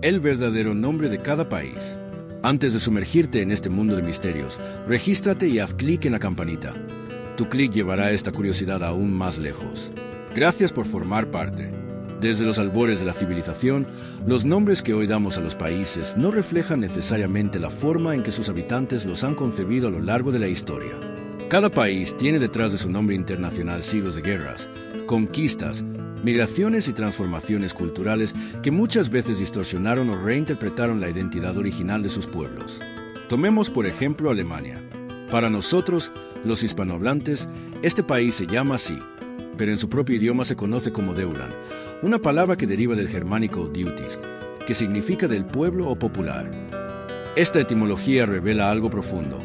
el verdadero nombre de cada país. Antes de sumergirte en este mundo de misterios, regístrate y haz clic en la campanita. Tu clic llevará esta curiosidad aún más lejos. Gracias por formar parte. Desde los albores de la civilización, los nombres que hoy damos a los países no reflejan necesariamente la forma en que sus habitantes los han concebido a lo largo de la historia. Cada país tiene detrás de su nombre internacional siglos de guerras, conquistas, migraciones y transformaciones culturales que muchas veces distorsionaron o reinterpretaron la identidad original de sus pueblos. Tomemos por ejemplo Alemania. Para nosotros, los hispanohablantes, este país se llama así, pero en su propio idioma se conoce como Deutschland, una palabra que deriva del germánico Deutis, que significa del pueblo o popular. Esta etimología revela algo profundo.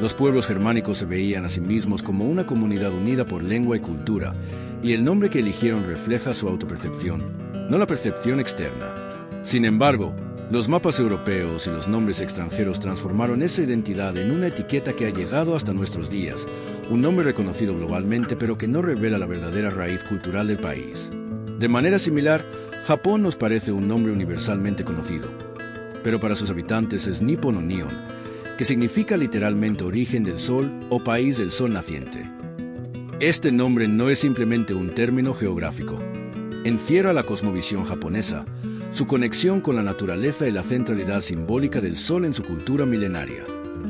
Los pueblos germánicos se veían a sí mismos como una comunidad unida por lengua y cultura, y el nombre que eligieron refleja su autopercepción, no la percepción externa. Sin embargo, los mapas europeos y los nombres extranjeros transformaron esa identidad en una etiqueta que ha llegado hasta nuestros días, un nombre reconocido globalmente pero que no revela la verdadera raíz cultural del país. De manera similar, Japón nos parece un nombre universalmente conocido, pero para sus habitantes es Nippon o Nihon, que significa literalmente origen del sol o país del sol naciente. Este nombre no es simplemente un término geográfico. Encierra la cosmovisión japonesa, su conexión con la naturaleza y la centralidad simbólica del sol en su cultura milenaria.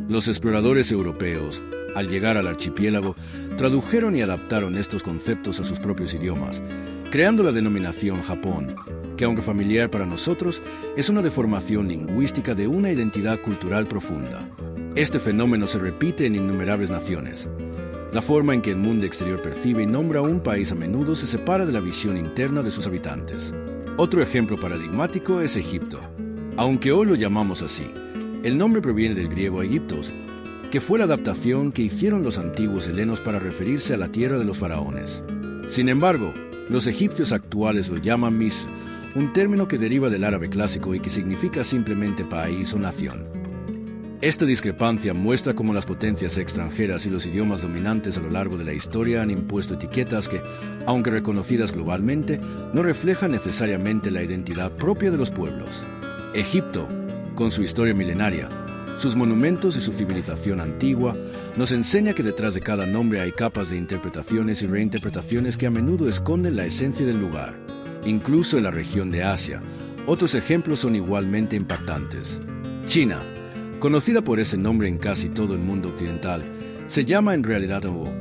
Los exploradores europeos, al llegar al archipiélago, tradujeron y adaptaron estos conceptos a sus propios idiomas, creando la denominación Japón, que aunque familiar para nosotros, es una deformación lingüística de una identidad cultural profunda. Este fenómeno se repite en innumerables naciones. La forma en que el mundo exterior percibe y nombra a un país a menudo se separa de la visión interna de sus habitantes. Otro ejemplo paradigmático es Egipto. Aunque hoy lo llamamos así, el nombre proviene del griego Egiptos, que fue la adaptación que hicieron los antiguos helenos para referirse a la tierra de los faraones. Sin embargo, los egipcios actuales lo llaman Misr, un término que deriva del árabe clásico y que significa simplemente país o nación. Esta discrepancia muestra cómo las potencias extranjeras y los idiomas dominantes a lo largo de la historia han impuesto etiquetas que, aunque reconocidas globalmente, no reflejan necesariamente la identidad propia de los pueblos. Egipto, con su historia milenaria, sus monumentos y su civilización antigua, nos enseña que detrás de cada nombre hay capas de interpretaciones y reinterpretaciones que a menudo esconden la esencia del lugar. Incluso en la región de Asia, otros ejemplos son igualmente impactantes. China, conocida por ese nombre en casi todo el mundo occidental, se llama en realidad Wo,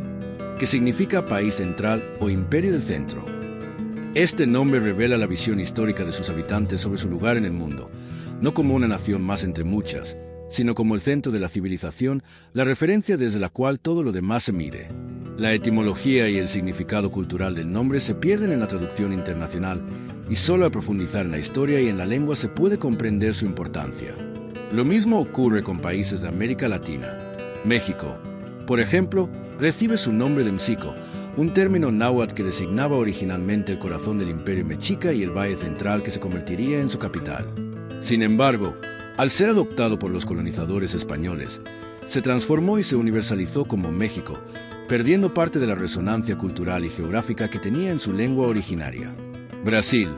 que significa país central o imperio del centro. Este nombre revela la visión histórica de sus habitantes sobre su lugar en el mundo, no como una nación más entre muchas, sino como el centro de la civilización, la referencia desde la cual todo lo demás se mide. La etimología y el significado cultural del nombre se pierden en la traducción internacional, y solo al profundizar en la historia y en la lengua se puede comprender su importancia. Lo mismo ocurre con países de América Latina. México, por ejemplo, recibe su nombre de Mxico, un término náhuatl que designaba originalmente el corazón del imperio mexica y el valle central que se convertiría en su capital. Sin embargo, al ser adoptado por los colonizadores españoles, se transformó y se universalizó como México, perdiendo parte de la resonancia cultural y geográfica que tenía en su lengua originaria. Brasil,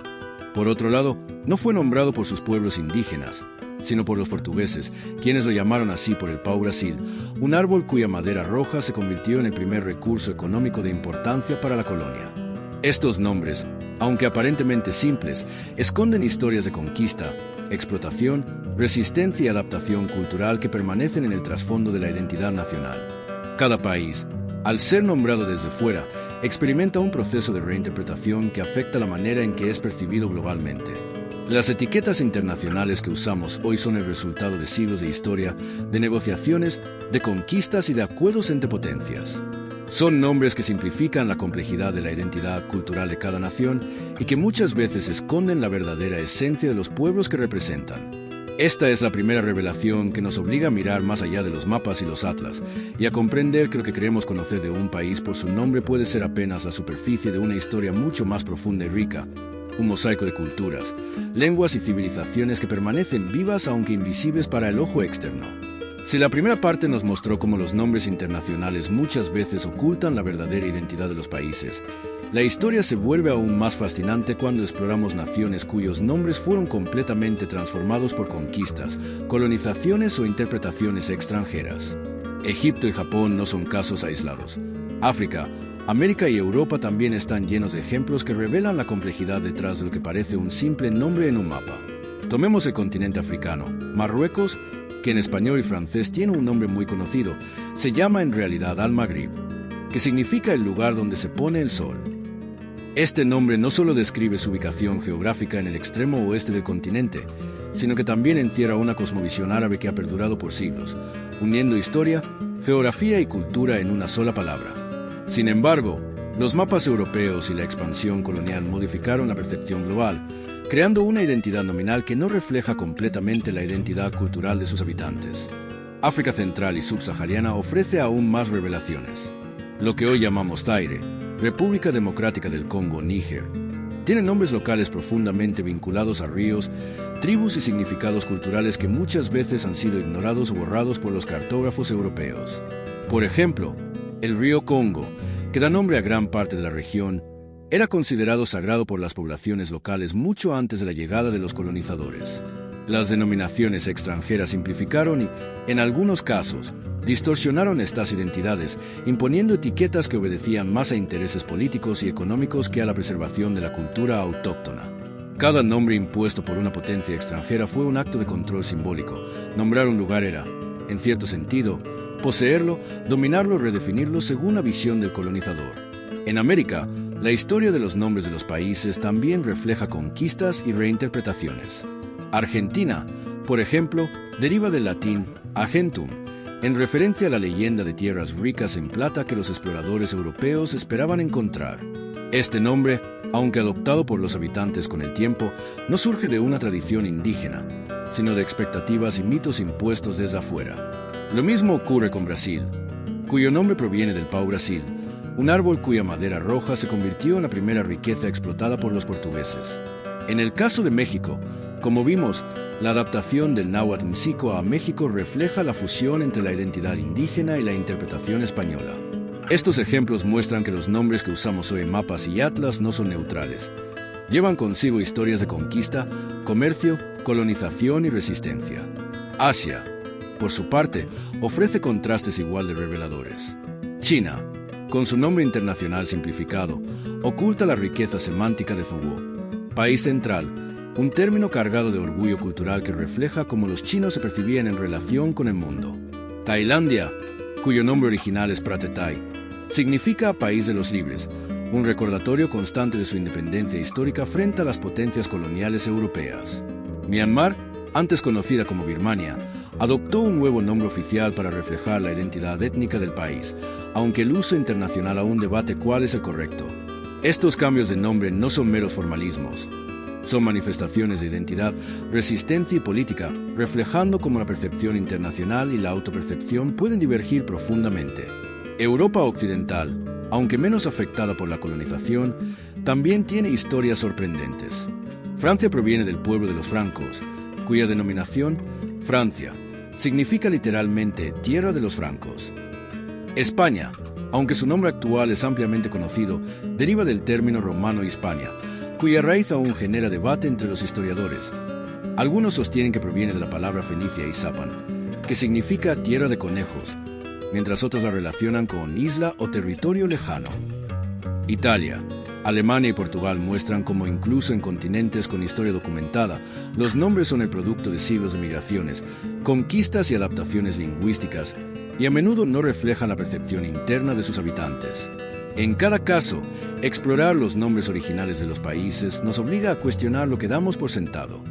por otro lado, no fue nombrado por sus pueblos indígenas, sino por los portugueses, quienes lo llamaron así por el pau-brasil, un árbol cuya madera roja se convirtió en el primer recurso económico de importancia para la colonia. Estos nombres, aunque aparentemente simples, esconden historias de conquista, explotación, resistencia y adaptación cultural que permanecen en el trasfondo de la identidad nacional. Cada país, al ser nombrado desde fuera, experimenta un proceso de reinterpretación que afecta la manera en que es percibido globalmente. Las etiquetas internacionales que usamos hoy son el resultado de siglos de historia, de negociaciones, de conquistas y de acuerdos entre potencias. Son nombres que simplifican la complejidad de la identidad cultural de cada nación y que muchas veces esconden la verdadera esencia de los pueblos que representan. Esta es la primera revelación que nos obliga a mirar más allá de los mapas y los atlas y a comprender que lo que queremos conocer de un país por su nombre puede ser apenas la superficie de una historia mucho más profunda y rica, un mosaico de culturas, lenguas y civilizaciones que permanecen vivas aunque invisibles para el ojo externo. Si la primera parte nos mostró cómo los nombres internacionales muchas veces ocultan la verdadera identidad de los países, la historia se vuelve aún más fascinante cuando exploramos naciones cuyos nombres fueron completamente transformados por conquistas, colonizaciones o interpretaciones extranjeras. Egipto y Japón no son casos aislados. África, América y Europa también están llenos de ejemplos que revelan la complejidad detrás de lo que parece un simple nombre en un mapa. Tomemos el continente africano. Marruecos, que en español y francés tiene un nombre muy conocido, se llama en realidad Al-Maghrib, que significa el lugar donde se pone el sol. Este nombre no solo describe su ubicación geográfica en el extremo oeste del continente, sino que también encierra una cosmovisión árabe que ha perdurado por siglos, uniendo historia, geografía y cultura en una sola palabra. Sin embargo, los mapas europeos y la expansión colonial modificaron la percepción global, creando una identidad nominal que no refleja completamente la identidad cultural de sus habitantes. África Central y Subsahariana ofrece aún más revelaciones. Lo que hoy llamamos Zaire, República Democrática del Congo, Níger, tiene nombres locales profundamente vinculados a ríos, tribus y significados culturales que muchas veces han sido ignorados o borrados por los cartógrafos europeos. Por ejemplo, el río Congo, que da nombre a gran parte de la región, era considerado sagrado por las poblaciones locales mucho antes de la llegada de los colonizadores. Las denominaciones extranjeras simplificaron y, en algunos casos, distorsionaron estas identidades, imponiendo etiquetas que obedecían más a intereses políticos y económicos que a la preservación de la cultura autóctona. Cada nombre impuesto por una potencia extranjera fue un acto de control simbólico. Nombrar un lugar era, en cierto sentido, poseerlo, dominarlo o redefinirlo según la visión del colonizador. En América, la historia de los nombres de los países también refleja conquistas y reinterpretaciones. Argentina, por ejemplo, deriva del latín argentum, en referencia a la leyenda de tierras ricas en plata que los exploradores europeos esperaban encontrar. Este nombre, aunque adoptado por los habitantes con el tiempo, no surge de una tradición indígena, sino de expectativas y mitos impuestos desde afuera. Lo mismo ocurre con Brasil, cuyo nombre proviene del pau-brasil, un árbol cuya madera roja se convirtió en la primera riqueza explotada por los portugueses. En el caso de México, como vimos, la adaptación del náhuatl mxico a México refleja la fusión entre la identidad indígena y la interpretación española. Estos ejemplos muestran que los nombres que usamos hoy en mapas y atlas no son neutrales. Llevan consigo historias de conquista, comercio, colonización y resistencia. Asia, por su parte, ofrece contrastes igual de reveladores. China, con su nombre internacional simplificado, oculta la riqueza semántica de Zhuo. País central, un término cargado de orgullo cultural que refleja cómo los chinos se percibían en relación con el mundo. Tailandia, cuyo nombre original es Pratetai, significa País de los Libres, un recordatorio constante de su independencia histórica frente a las potencias coloniales europeas. Myanmar, antes conocida como Birmania, adoptó un nuevo nombre oficial para reflejar la identidad étnica del país, aunque el uso internacional aún debate cuál es el correcto. Estos cambios de nombre no son meros formalismos. Son manifestaciones de identidad, resistencia y política, reflejando cómo la percepción internacional y la autopercepción pueden divergir profundamente. Europa occidental, aunque menos afectada por la colonización, también tiene historias sorprendentes. Francia proviene del pueblo de los francos, cuya denominación, Francia, significa literalmente tierra de los francos. España, aunque su nombre actual es ampliamente conocido, deriva del término romano Hispania, cuya raíz aún genera debate entre los historiadores. Algunos sostienen que proviene de la palabra fenicia Izapan, que significa tierra de conejos, mientras otros la relacionan con isla o territorio lejano. Italia, Alemania y Portugal muestran cómo incluso en continentes con historia documentada, los nombres son el producto de siglos de migraciones, conquistas y adaptaciones lingüísticas, y a menudo no reflejan la percepción interna de sus habitantes. En cada caso, explorar los nombres originales de los países nos obliga a cuestionar lo que damos por sentado.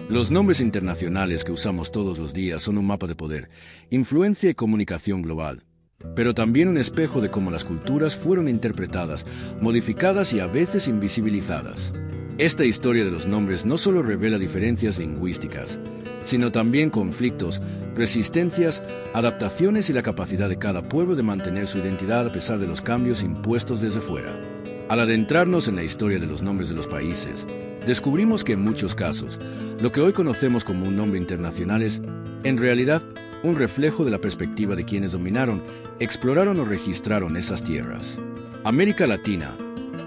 Los nombres internacionales que usamos todos los días son un mapa de poder, influencia y comunicación global, pero también un espejo de cómo las culturas fueron interpretadas, modificadas y a veces invisibilizadas. Esta historia de los nombres no solo revela diferencias lingüísticas, sino también conflictos, resistencias, adaptaciones y la capacidad de cada pueblo de mantener su identidad a pesar de los cambios impuestos desde fuera. Al adentrarnos en la historia de los nombres de los países, descubrimos que en muchos casos, lo que hoy conocemos como un nombre internacional es, en realidad, un reflejo de la perspectiva de quienes dominaron, exploraron o registraron esas tierras. América Latina,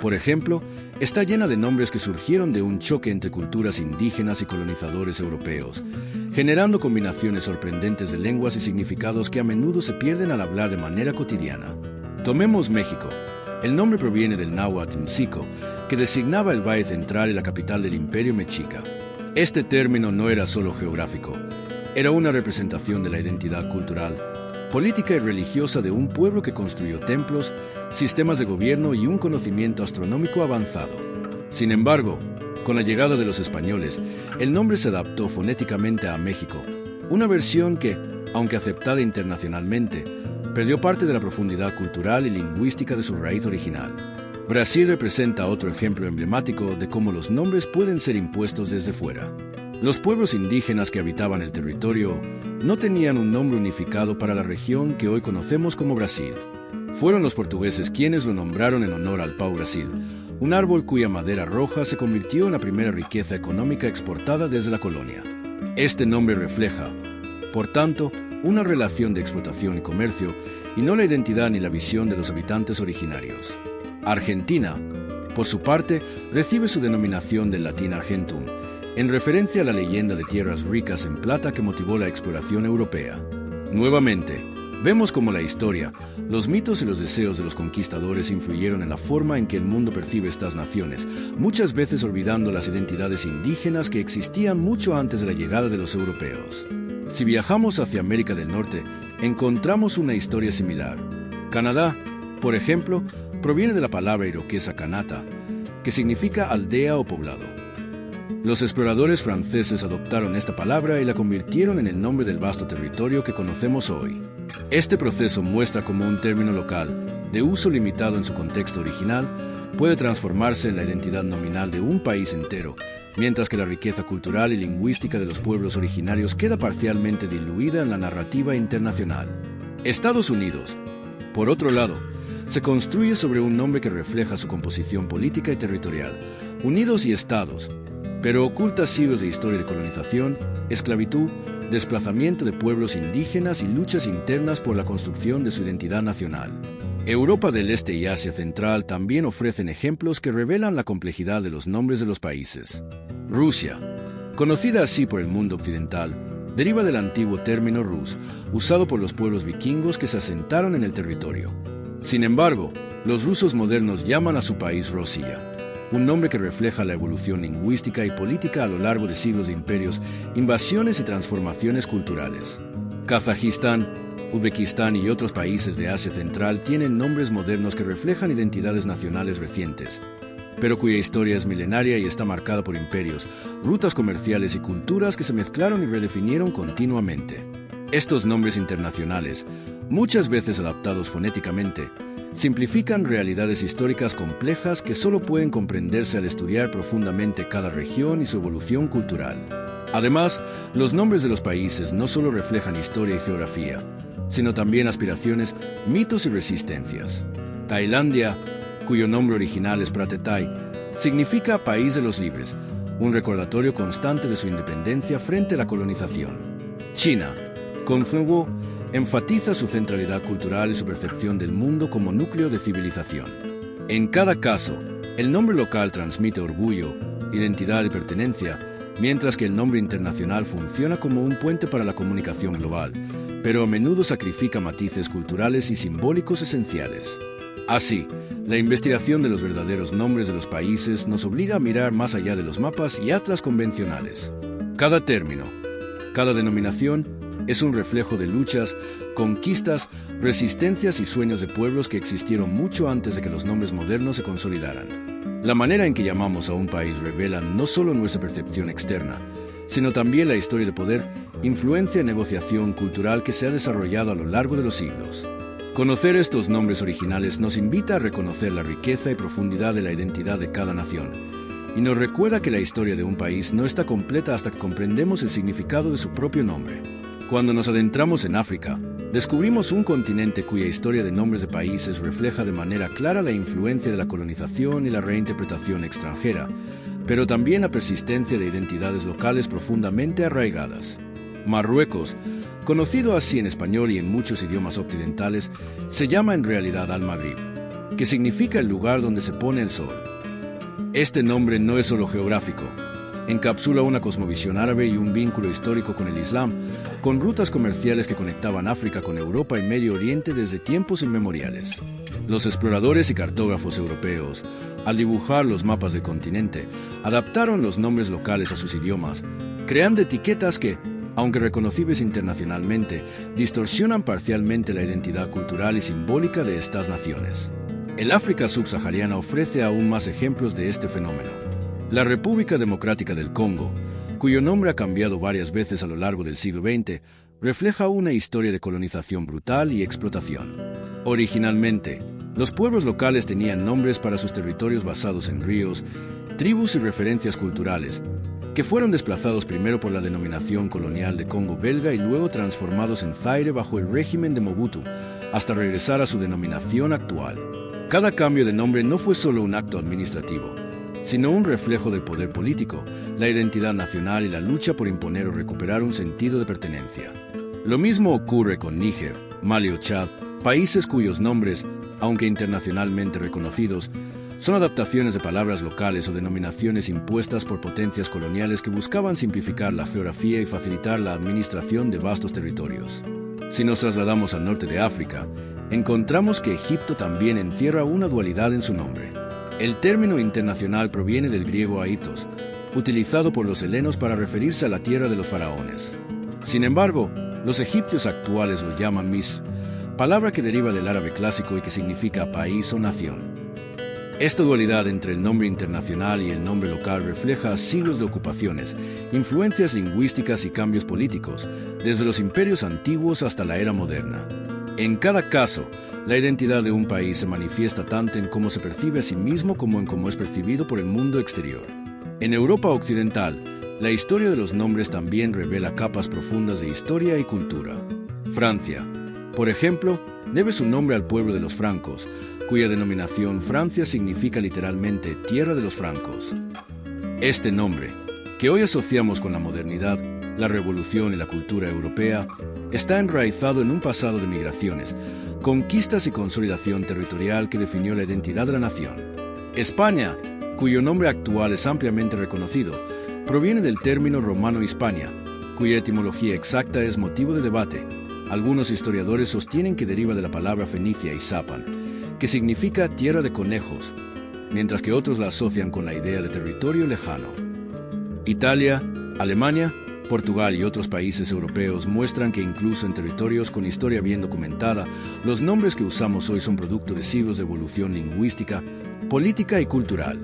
por ejemplo, está llena de nombres que surgieron de un choque entre culturas indígenas y colonizadores europeos, generando combinaciones sorprendentes de lenguas y significados que a menudo se pierden al hablar de manera cotidiana. Tomemos México. El nombre proviene del náhuatl Mxico, que designaba el Valle Central y la capital del Imperio Mexica. Este término no era solo geográfico, era una representación de la identidad cultural, política y religiosa de un pueblo que construyó templos, sistemas de gobierno y un conocimiento astronómico avanzado. Sin embargo, con la llegada de los españoles, el nombre se adaptó fonéticamente a México, una versión que, aunque aceptada internacionalmente, perdió parte de la profundidad cultural y lingüística de su raíz original. Brasil representa otro ejemplo emblemático de cómo los nombres pueden ser impuestos desde fuera. Los pueblos indígenas que habitaban el territorio no tenían un nombre unificado para la región que hoy conocemos como Brasil. Fueron los portugueses quienes lo nombraron en honor al pau-brasil, un árbol cuya madera roja se convirtió en la primera riqueza económica exportada desde la colonia. Este nombre refleja, por tanto, una relación de explotación y comercio, y no la identidad ni la visión de los habitantes originarios. Argentina, por su parte, recibe su denominación del latín argentum, en referencia a la leyenda de tierras ricas en plata que motivó la exploración europea. Nuevamente, vemos cómo la historia, los mitos y los deseos de los conquistadores influyeron en la forma en que el mundo percibe estas naciones, muchas veces olvidando las identidades indígenas que existían mucho antes de la llegada de los europeos. Si viajamos hacia América del Norte, encontramos una historia similar. Canadá, por ejemplo, proviene de la palabra iroquesa kanata, que significa aldea o poblado. Los exploradores franceses adoptaron esta palabra y la convirtieron en el nombre del vasto territorio que conocemos hoy. Este proceso muestra cómo un término local, de uso limitado en su contexto original, puede transformarse en la identidad nominal de un país entero, mientras que la riqueza cultural y lingüística de los pueblos originarios queda parcialmente diluida en la narrativa internacional. Estados Unidos, por otro lado, se construye sobre un nombre que refleja su composición política y territorial, unidos y estados, pero oculta siglos de historia de colonización, esclavitud, desplazamiento de pueblos indígenas y luchas internas por la construcción de su identidad nacional. Europa del Este y Asia Central también ofrecen ejemplos que revelan la complejidad de los nombres de los países. Rusia, conocida así por el mundo occidental, deriva del antiguo término rus, usado por los pueblos vikingos que se asentaron en el territorio. Sin embargo, los rusos modernos llaman a su país Rossiya, un nombre que refleja la evolución lingüística y política a lo largo de siglos de imperios, invasiones y transformaciones culturales. Kazajistán, Uzbekistán y otros países de Asia Central tienen nombres modernos que reflejan identidades nacionales recientes, pero cuya historia es milenaria y está marcada por imperios, rutas comerciales y culturas que se mezclaron y redefinieron continuamente. Estos nombres internacionales, muchas veces adaptados fonéticamente, simplifican realidades históricas complejas que solo pueden comprenderse al estudiar profundamente cada región y su evolución cultural. Además, los nombres de los países no solo reflejan historia y geografía, sino también aspiraciones, mitos y resistencias. Tailandia, cuyo nombre original es Pratetai, significa País de los Libres, un recordatorio constante de su independencia frente a la colonización. China, Confucio, enfatiza su centralidad cultural y su percepción del mundo como núcleo de civilización. En cada caso, el nombre local transmite orgullo, identidad y pertenencia, mientras que el nombre internacional funciona como un puente para la comunicación global, pero a menudo sacrifica matices culturales y simbólicos esenciales. Así, la investigación de los verdaderos nombres de los países nos obliga a mirar más allá de los mapas y atlas convencionales. Cada término, cada denominación, es un reflejo de luchas, conquistas, resistencias y sueños de pueblos que existieron mucho antes de que los nombres modernos se consolidaran. La manera en que llamamos a un país revela no solo nuestra percepción externa, sino también la historia de poder, influencia y negociación cultural que se ha desarrollado a lo largo de los siglos. Conocer estos nombres originales nos invita a reconocer la riqueza y profundidad de la identidad de cada nación, y nos recuerda que la historia de un país no está completa hasta que comprendemos el significado de su propio nombre. Cuando nos adentramos en África, descubrimos un continente cuya historia de nombres de países refleja de manera clara la influencia de la colonización y la reinterpretación extranjera, pero también la persistencia de identidades locales profundamente arraigadas. Marruecos, Conocido así en español y en muchos idiomas occidentales, se llama en realidad Al-Maghrib, que significa el lugar donde se pone el sol. Este nombre no es solo geográfico. Encapsula una cosmovisión árabe y un vínculo histórico con el Islam, con rutas comerciales que conectaban África con Europa y Medio Oriente desde tiempos inmemoriales. Los exploradores y cartógrafos europeos, al dibujar los mapas del continente, adaptaron los nombres locales a sus idiomas, creando etiquetas que, aunque reconocibles internacionalmente, distorsionan parcialmente la identidad cultural y simbólica de estas naciones. El África subsahariana ofrece aún más ejemplos de este fenómeno. La República Democrática del Congo, cuyo nombre ha cambiado varias veces a lo largo del siglo XX, refleja una historia de colonización brutal y explotación. Originalmente, los pueblos locales tenían nombres para sus territorios basados en ríos, tribus y referencias culturales, que fueron desplazados primero por la denominación colonial de Congo belga y luego transformados en Zaire bajo el régimen de Mobutu, hasta regresar a su denominación actual. Cada cambio de nombre no fue solo un acto administrativo, sino un reflejo del poder político, la identidad nacional y la lucha por imponer o recuperar un sentido de pertenencia. Lo mismo ocurre con Níger, Mali o Chad, países cuyos nombres, aunque internacionalmente reconocidos, son adaptaciones de palabras locales o denominaciones impuestas por potencias coloniales que buscaban simplificar la geografía y facilitar la administración de vastos territorios. Si nos trasladamos al norte de África, encontramos que Egipto también encierra una dualidad en su nombre. El término internacional proviene del griego aitos, utilizado por los helenos para referirse a la tierra de los faraones. Sin embargo, los egipcios actuales lo llaman Misr, palabra que deriva del árabe clásico y que significa país o nación. Esta dualidad entre el nombre internacional y el nombre local refleja siglos de ocupaciones, influencias lingüísticas y cambios políticos, desde los imperios antiguos hasta la era moderna. En cada caso, la identidad de un país se manifiesta tanto en cómo se percibe a sí mismo como en cómo es percibido por el mundo exterior. En Europa occidental, la historia de los nombres también revela capas profundas de historia y cultura. Francia, por ejemplo, debe su nombre al pueblo de los francos, cuya denominación Francia significa literalmente tierra de los francos. Este nombre, que hoy asociamos con la modernidad, la revolución y la cultura europea, está enraizado en un pasado de migraciones, conquistas y consolidación territorial que definió la identidad de la nación. España, cuyo nombre actual es ampliamente reconocido, proviene del término romano Hispania, cuya etimología exacta es motivo de debate. Algunos historiadores sostienen que deriva de la palabra fenicia Izapan, que significa tierra de conejos, mientras que otros la asocian con la idea de territorio lejano. Italia, Alemania, Portugal y otros países europeos muestran que incluso en territorios con historia bien documentada, los nombres que usamos hoy son producto de siglos de evolución lingüística, política y cultural.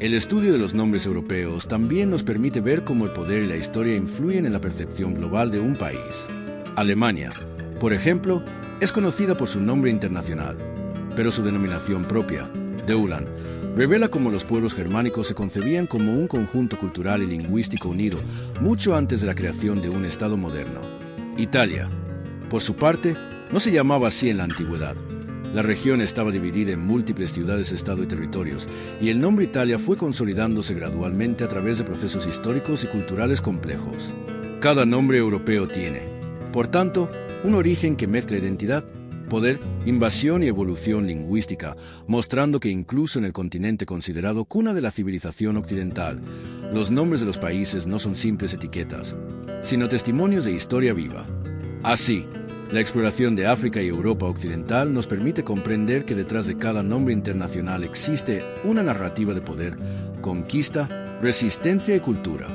El estudio de los nombres europeos también nos permite ver cómo el poder y la historia influyen en la percepción global de un país. Alemania, por ejemplo, es conocida por su nombre internacional, pero su denominación propia, Deutschland, revela cómo los pueblos germánicos se concebían como un conjunto cultural y lingüístico unido mucho antes de la creación de un Estado moderno. Italia, por su parte, no se llamaba así en la antigüedad. La región estaba dividida en múltiples ciudades-estado y territorios, y el nombre Italia fue consolidándose gradualmente a través de procesos históricos y culturales complejos. Cada nombre europeo tiene, por tanto, un origen que mezcla identidad, poder, invasión y evolución lingüística, mostrando que incluso en el continente considerado cuna de la civilización occidental, los nombres de los países no son simples etiquetas, sino testimonios de historia viva. Así, la exploración de África y Europa occidental nos permite comprender que detrás de cada nombre internacional existe una narrativa de poder, conquista, resistencia y cultura.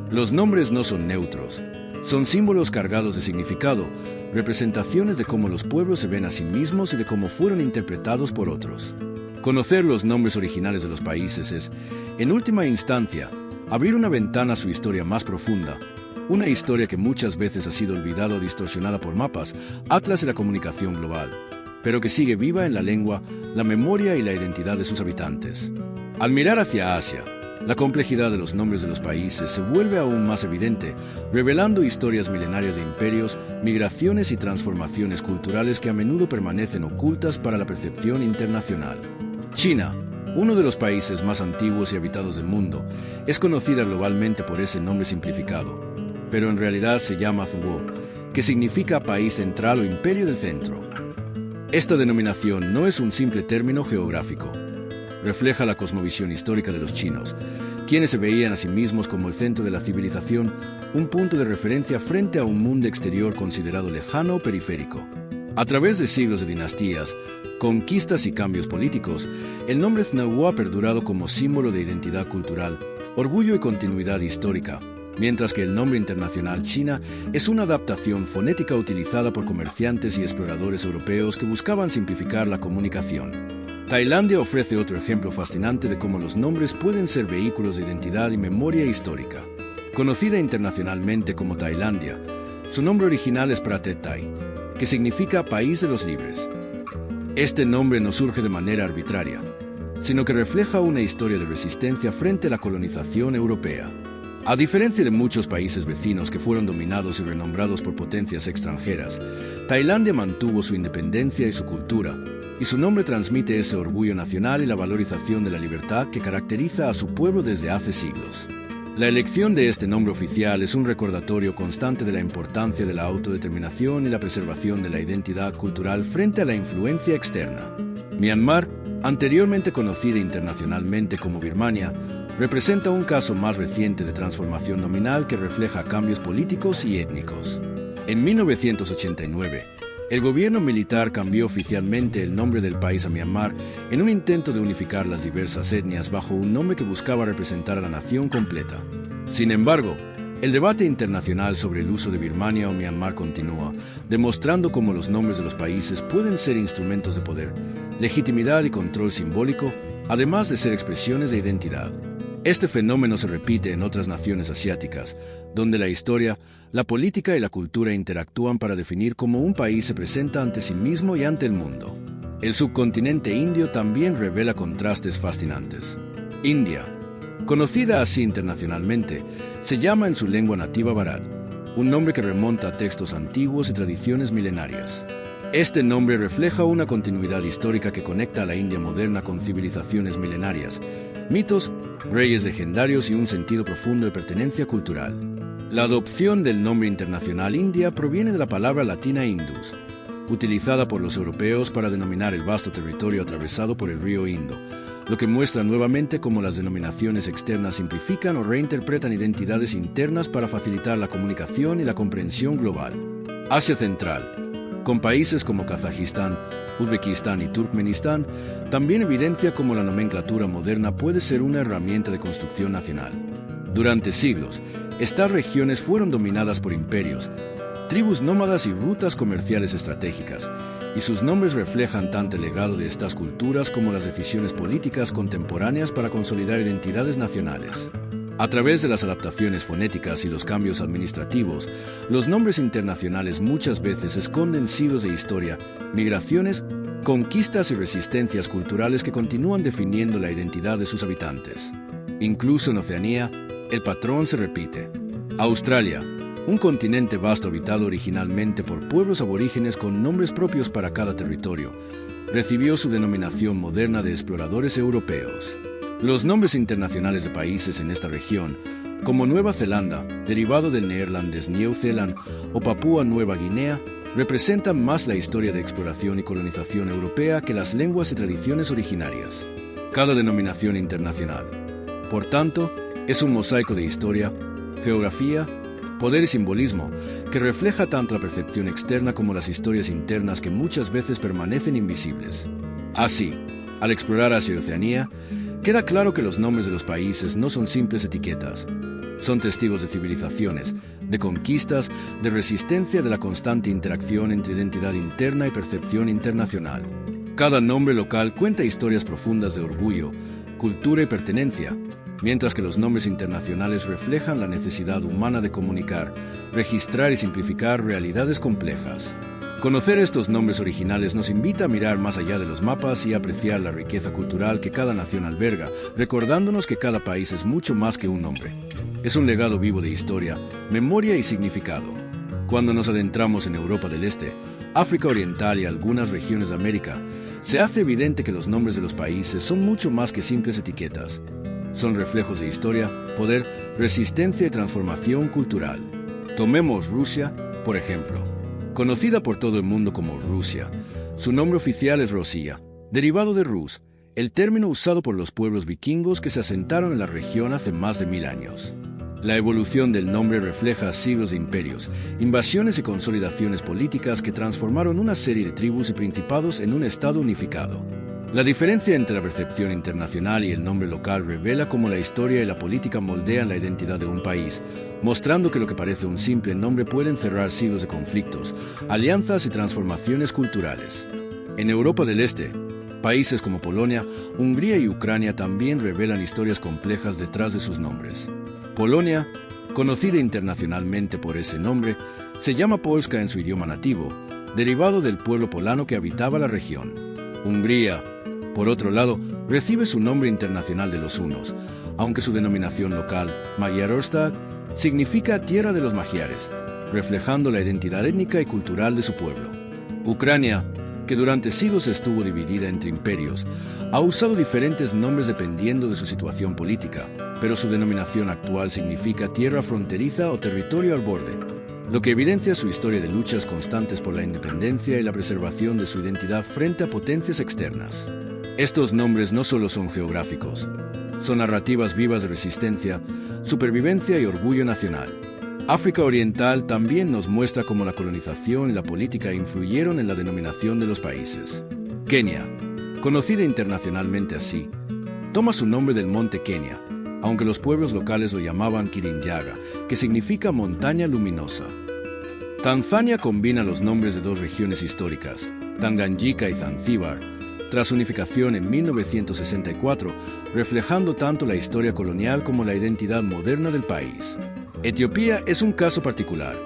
Los nombres no son neutros, son símbolos cargados de significado, representaciones de cómo los pueblos se ven a sí mismos y de cómo fueron interpretados por otros. Conocer los nombres originales de los países es, en última instancia, abrir una ventana a su historia más profunda, una historia que muchas veces ha sido olvidada o distorsionada por mapas, atlas de la comunicación global, pero que sigue viva en la lengua, la memoria y la identidad de sus habitantes. Al mirar hacia Asia, la complejidad de los nombres de los países se vuelve aún más evidente, revelando historias milenarias de imperios, migraciones y transformaciones culturales que a menudo permanecen ocultas para la percepción internacional. China, uno de los países más antiguos y habitados del mundo, es conocida globalmente por ese nombre simplificado, pero en realidad se llama Zhuo, que significa país central o imperio del centro. Esta denominación no es un simple término geográfico. Refleja la cosmovisión histórica de los chinos, quienes se veían a sí mismos como el centro de la civilización, un punto de referencia frente a un mundo exterior considerado lejano o periférico. A través de siglos de dinastías, conquistas y cambios políticos, el nombre Znahua ha perdurado como símbolo de identidad cultural, orgullo y continuidad histórica, mientras que el nombre internacional China es una adaptación fonética utilizada por comerciantes y exploradores europeos que buscaban simplificar la comunicación. Tailandia ofrece otro ejemplo fascinante de cómo los nombres pueden ser vehículos de identidad y memoria histórica. Conocida internacionalmente como Tailandia, su nombre original es Pratet Thai, que significa País de los Libres. Este nombre no surge de manera arbitraria, sino que refleja una historia de resistencia frente a la colonización europea. A diferencia de muchos países vecinos que fueron dominados y renombrados por potencias extranjeras, Tailandia mantuvo su independencia y su cultura, y su nombre transmite ese orgullo nacional y la valorización de la libertad que caracteriza a su pueblo desde hace siglos. La elección de este nombre oficial es un recordatorio constante de la importancia de la autodeterminación y la preservación de la identidad cultural frente a la influencia externa. Myanmar, anteriormente conocida internacionalmente como Birmania, representa un caso más reciente de transformación nominal que refleja cambios políticos y étnicos. En 1989, el gobierno militar cambió oficialmente el nombre del país a Myanmar en un intento de unificar las diversas etnias bajo un nombre que buscaba representar a la nación completa. Sin embargo, el debate internacional sobre el uso de Birmania o Myanmar continúa, demostrando cómo los nombres de los países pueden ser instrumentos de poder, legitimidad y control simbólico, además de ser expresiones de identidad. Este fenómeno se repite en otras naciones asiáticas, donde la historia, la política y la cultura interactúan para definir cómo un país se presenta ante sí mismo y ante el mundo. El subcontinente indio también revela contrastes fascinantes. India, conocida así internacionalmente, se llama en su lengua nativa Bharat, un nombre que remonta a textos antiguos y tradiciones milenarias. Este nombre refleja una continuidad histórica que conecta a la India moderna con civilizaciones milenarias, mitos, reyes legendarios y un sentido profundo de pertenencia cultural. La adopción del nombre internacional India proviene de la palabra latina Indus, utilizada por los europeos para denominar el vasto territorio atravesado por el río Indo, lo que muestra nuevamente cómo las denominaciones externas simplifican o reinterpretan identidades internas para facilitar la comunicación y la comprensión global. Asia Central, con países como Kazajistán, Uzbekistán y Turkmenistán, también evidencia cómo la nomenclatura moderna puede ser una herramienta de construcción nacional. Durante siglos, estas regiones fueron dominadas por imperios, tribus nómadas y rutas comerciales estratégicas, y sus nombres reflejan tanto el legado de estas culturas como las decisiones políticas contemporáneas para consolidar identidades nacionales. A través de las adaptaciones fonéticas y los cambios administrativos, los nombres internacionales muchas veces esconden siglos de historia, migraciones, conquistas y resistencias culturales que continúan definiendo la identidad de sus habitantes. Incluso en Oceanía, el patrón se repite. Australia, un continente vasto habitado originalmente por pueblos aborígenes con nombres propios para cada territorio, recibió su denominación moderna de exploradores europeos. Los nombres internacionales de países en esta región, como Nueva Zelanda, derivado del neerlandés Nieuw-Zeeland, o Papúa Nueva Guinea, representan más la historia de exploración y colonización europea que las lenguas y tradiciones originarias. Cada denominación internacional, por tanto, es un mosaico de historia, geografía, poder y simbolismo que refleja tanto la percepción externa como las historias internas que muchas veces permanecen invisibles. Así, al explorar Asia y Oceanía, queda claro que los nombres de los países no son simples etiquetas. Son testigos de civilizaciones, de conquistas, de resistencia, de la constante interacción entre identidad interna y percepción internacional. Cada nombre local cuenta historias profundas de orgullo, cultura y pertenencia, mientras que los nombres internacionales reflejan la necesidad humana de comunicar, registrar y simplificar realidades complejas. Conocer estos nombres originales nos invita a mirar más allá de los mapas y apreciar la riqueza cultural que cada nación alberga, recordándonos que cada país es mucho más que un nombre. Es un legado vivo de historia, memoria y significado. Cuando nos adentramos en Europa del Este, África Oriental y algunas regiones de América, se hace evidente que los nombres de los países son mucho más que simples etiquetas. Son reflejos de historia, poder, resistencia y transformación cultural. Tomemos Rusia, Por ejemplo, conocida por todo el mundo como Rusia, su nombre oficial es Rossiya, derivado de Rus, el término usado por los pueblos vikingos que se asentaron en la región hace más de 1000 años. La evolución del nombre refleja siglos de imperios, invasiones y consolidaciones políticas que transformaron una serie de tribus y principados en un estado unificado. La diferencia entre la percepción internacional y el nombre local revela cómo la historia y la política moldean la identidad de un país, mostrando que lo que parece un simple nombre puede encerrar siglos de conflictos, alianzas y transformaciones culturales. En Europa del Este, países como Polonia, Hungría y Ucrania también revelan historias complejas detrás de sus nombres. Polonia, conocida internacionalmente por ese nombre, se llama Polska en su idioma nativo, derivado del pueblo polano que habitaba la región. Hungría, por otro lado, recibe su nombre internacional de los hunos, aunque su denominación local, Magyarország, significa tierra de los magiares, reflejando la identidad étnica y cultural de su pueblo. Ucrania, que durante siglos estuvo dividida entre imperios, ha usado diferentes nombres dependiendo de su situación política, pero su denominación actual significa tierra fronteriza o territorio al borde, lo que evidencia su historia de luchas constantes por la independencia y la preservación de su identidad frente a potencias externas. Estos nombres no solo son geográficos, son narrativas vivas de resistencia, supervivencia y orgullo nacional. África Oriental también nos muestra cómo la colonización y la política influyeron en la denominación de los países. Kenia, conocida internacionalmente así, toma su nombre del monte Kenia, aunque los pueblos locales lo llamaban Kirinyaga, que significa montaña luminosa. Tanzania combina los nombres de dos regiones históricas, Tanganyika y Zanzíbar, tras unificación en 1964, reflejando tanto la historia colonial como la identidad moderna del país. Etiopía es un caso particular.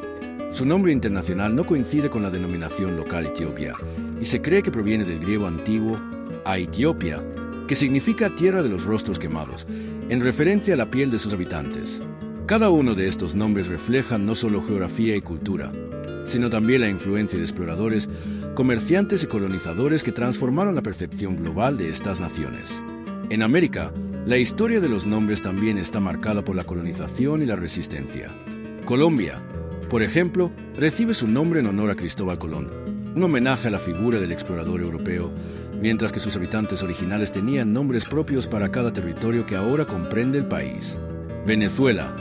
Su nombre internacional no coincide con la denominación local Etiopía, y se cree que proviene del griego antiguo Aetiopia, que significa tierra de los rostros quemados, en referencia a la piel de sus habitantes. Cada uno de estos nombres refleja no solo geografía y cultura, sino también la influencia de exploradores, comerciantes y colonizadores que transformaron la percepción global de estas naciones. En América, la historia de los nombres también está marcada por la colonización y la resistencia. Colombia, por ejemplo, recibe su nombre en honor a Cristóbal Colón, un homenaje a la figura del explorador europeo, mientras que sus habitantes originales tenían nombres propios para cada territorio que ahora comprende el país. Venezuela,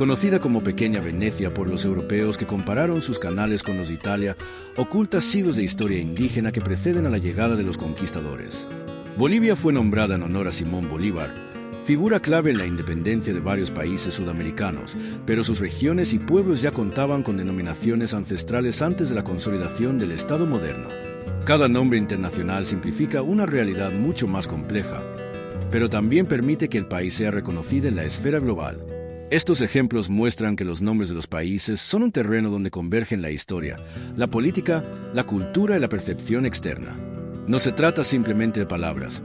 conocida como Pequeña Venecia por los europeos que compararon sus canales con los de Italia, oculta siglos de historia indígena que preceden a la llegada de los conquistadores. Bolivia fue nombrada en honor a Simón Bolívar, figura clave en la independencia de varios países sudamericanos, pero sus regiones y pueblos ya contaban con denominaciones ancestrales antes de la consolidación del Estado moderno. Cada nombre internacional simplifica una realidad mucho más compleja, pero también permite que el país sea reconocido en la esfera global. Estos ejemplos muestran que los nombres de los países son un terreno donde convergen la historia, la política, la cultura y la percepción externa. No se trata simplemente de palabras.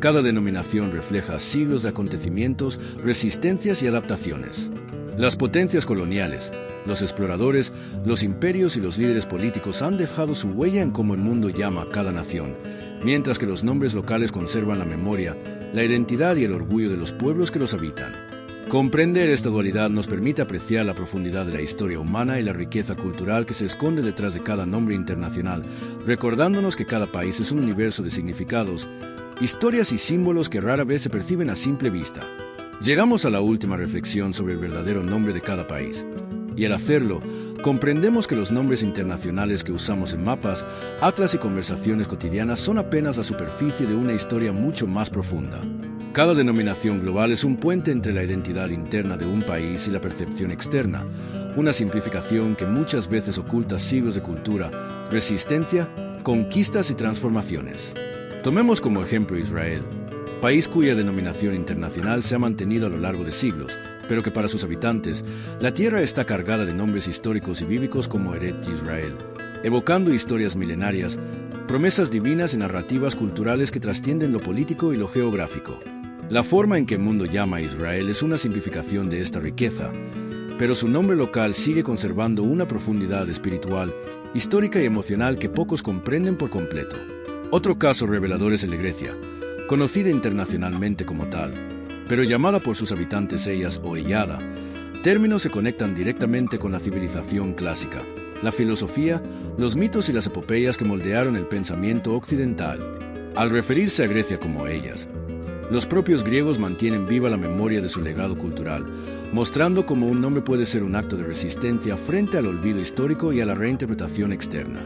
Cada denominación refleja siglos de acontecimientos, resistencias y adaptaciones. Las potencias coloniales, los exploradores, los imperios y los líderes políticos han dejado su huella en cómo el mundo llama a cada nación, mientras que los nombres locales conservan la memoria, la identidad y el orgullo de los pueblos que los habitan. Comprender esta dualidad nos permite apreciar la profundidad de la historia humana y la riqueza cultural que se esconde detrás de cada nombre internacional, recordándonos que cada país es un universo de significados, historias y símbolos que rara vez se perciben a simple vista. Llegamos a la última reflexión sobre el verdadero nombre de cada país, y al hacerlo, comprendemos que los nombres internacionales que usamos en mapas, atlas y conversaciones cotidianas son apenas la superficie de una historia mucho más profunda. Cada denominación global es un puente entre la identidad interna de un país y la percepción externa, una simplificación que muchas veces oculta siglos de cultura, resistencia, conquistas y transformaciones. Tomemos como ejemplo Israel, país cuya denominación internacional se ha mantenido a lo largo de siglos, pero que para sus habitantes, la tierra está cargada de nombres históricos y bíblicos como Eretz Israel, evocando historias milenarias, promesas divinas y narrativas culturales que trascienden lo político y lo geográfico. La forma en que el mundo llama a Israel es una simplificación de esta riqueza, pero su nombre local sigue conservando una profundidad espiritual, histórica y emocional que pocos comprenden por completo. Otro caso revelador es el de Grecia, conocida internacionalmente como tal, pero llamada por sus habitantes Hellas o Hellada, términos se conectan directamente con la civilización clásica, la filosofía, los mitos y las epopeyas que moldearon el pensamiento occidental. Al referirse a Grecia como ellas, los propios griegos mantienen viva la memoria de su legado cultural, mostrando cómo un nombre puede ser un acto de resistencia frente al olvido histórico y a la reinterpretación externa.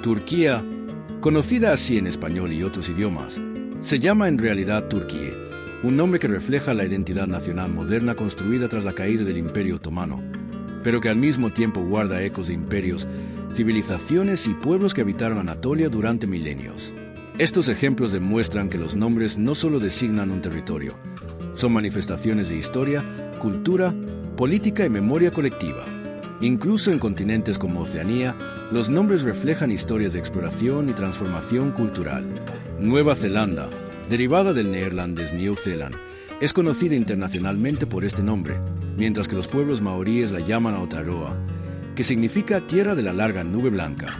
Turquía, conocida así en español y otros idiomas, se llama en realidad Turquía, un nombre que refleja la identidad nacional moderna construida tras la caída del Imperio Otomano, pero que al mismo tiempo guarda ecos de imperios, civilizaciones y pueblos que habitaron Anatolia durante milenios. Estos ejemplos demuestran que los nombres no solo designan un territorio, son manifestaciones de historia, cultura, política y memoria colectiva. Incluso en continentes como Oceanía, los nombres reflejan historias de exploración y transformación cultural. Nueva Zelanda, derivada del neerlandés New Zealand, es conocida internacionalmente por este nombre, mientras que los pueblos maoríes la llaman Aotearoa, que significa tierra de la larga nube blanca.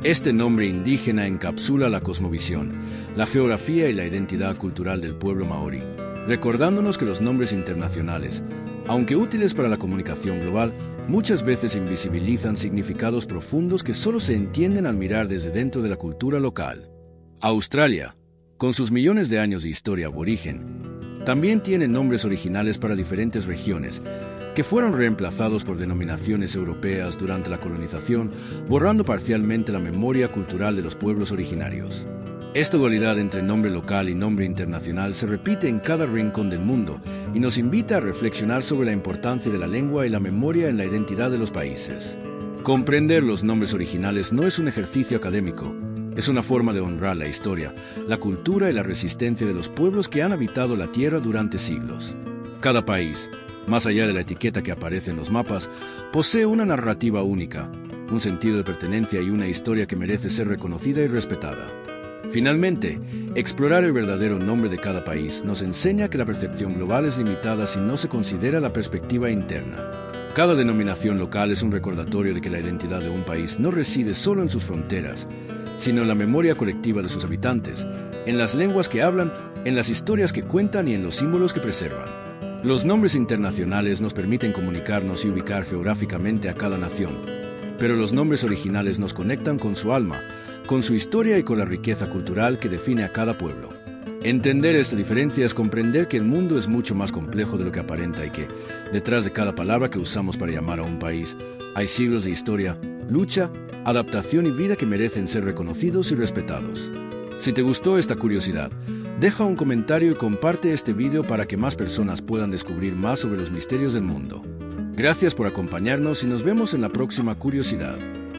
Este nombre indígena encapsula la cosmovisión, la geografía y la identidad cultural del pueblo maorí, recordándonos que los nombres internacionales, aunque útiles para la comunicación global, muchas veces invisibilizan significados profundos que solo se entienden al mirar desde dentro de la cultura local. Australia, con sus millones de años de historia aborigen, también tiene nombres originales para diferentes regiones, que fueron reemplazados por denominaciones europeas durante la colonización, borrando parcialmente la memoria cultural de los pueblos originarios. Esta dualidad entre nombre local y nombre internacional se repite en cada rincón del mundo y nos invita a reflexionar sobre la importancia de la lengua y la memoria en la identidad de los países. Comprender los nombres originales no es un ejercicio académico, es una forma de honrar la historia, la cultura y la resistencia de los pueblos que han habitado la Tierra durante siglos. Cada país, más allá de la etiqueta que aparece en los mapas, posee una narrativa única, un sentido de pertenencia y una historia que merece ser reconocida y respetada. Finalmente, explorar el verdadero nombre de cada país nos enseña que la percepción global es limitada si no se considera la perspectiva interna. Cada denominación local es un recordatorio de que la identidad de un país no reside solo en sus fronteras, sino en la memoria colectiva de sus habitantes, en las lenguas que hablan, en las historias que cuentan y en los símbolos que preservan. Los nombres internacionales nos permiten comunicarnos y ubicar geográficamente a cada nación, pero los nombres originales nos conectan con su alma, con su historia y con la riqueza cultural que define a cada pueblo. Entender esta diferencia es comprender que el mundo es mucho más complejo de lo que aparenta y que, detrás de cada palabra que usamos para llamar a un país, hay siglos de historia, lucha, adaptación y vida que merecen ser reconocidos y respetados. Si te gustó esta curiosidad, deja un comentario y comparte este video para que más personas puedan descubrir más sobre los misterios del mundo. Gracias por acompañarnos y nos vemos en la próxima curiosidad.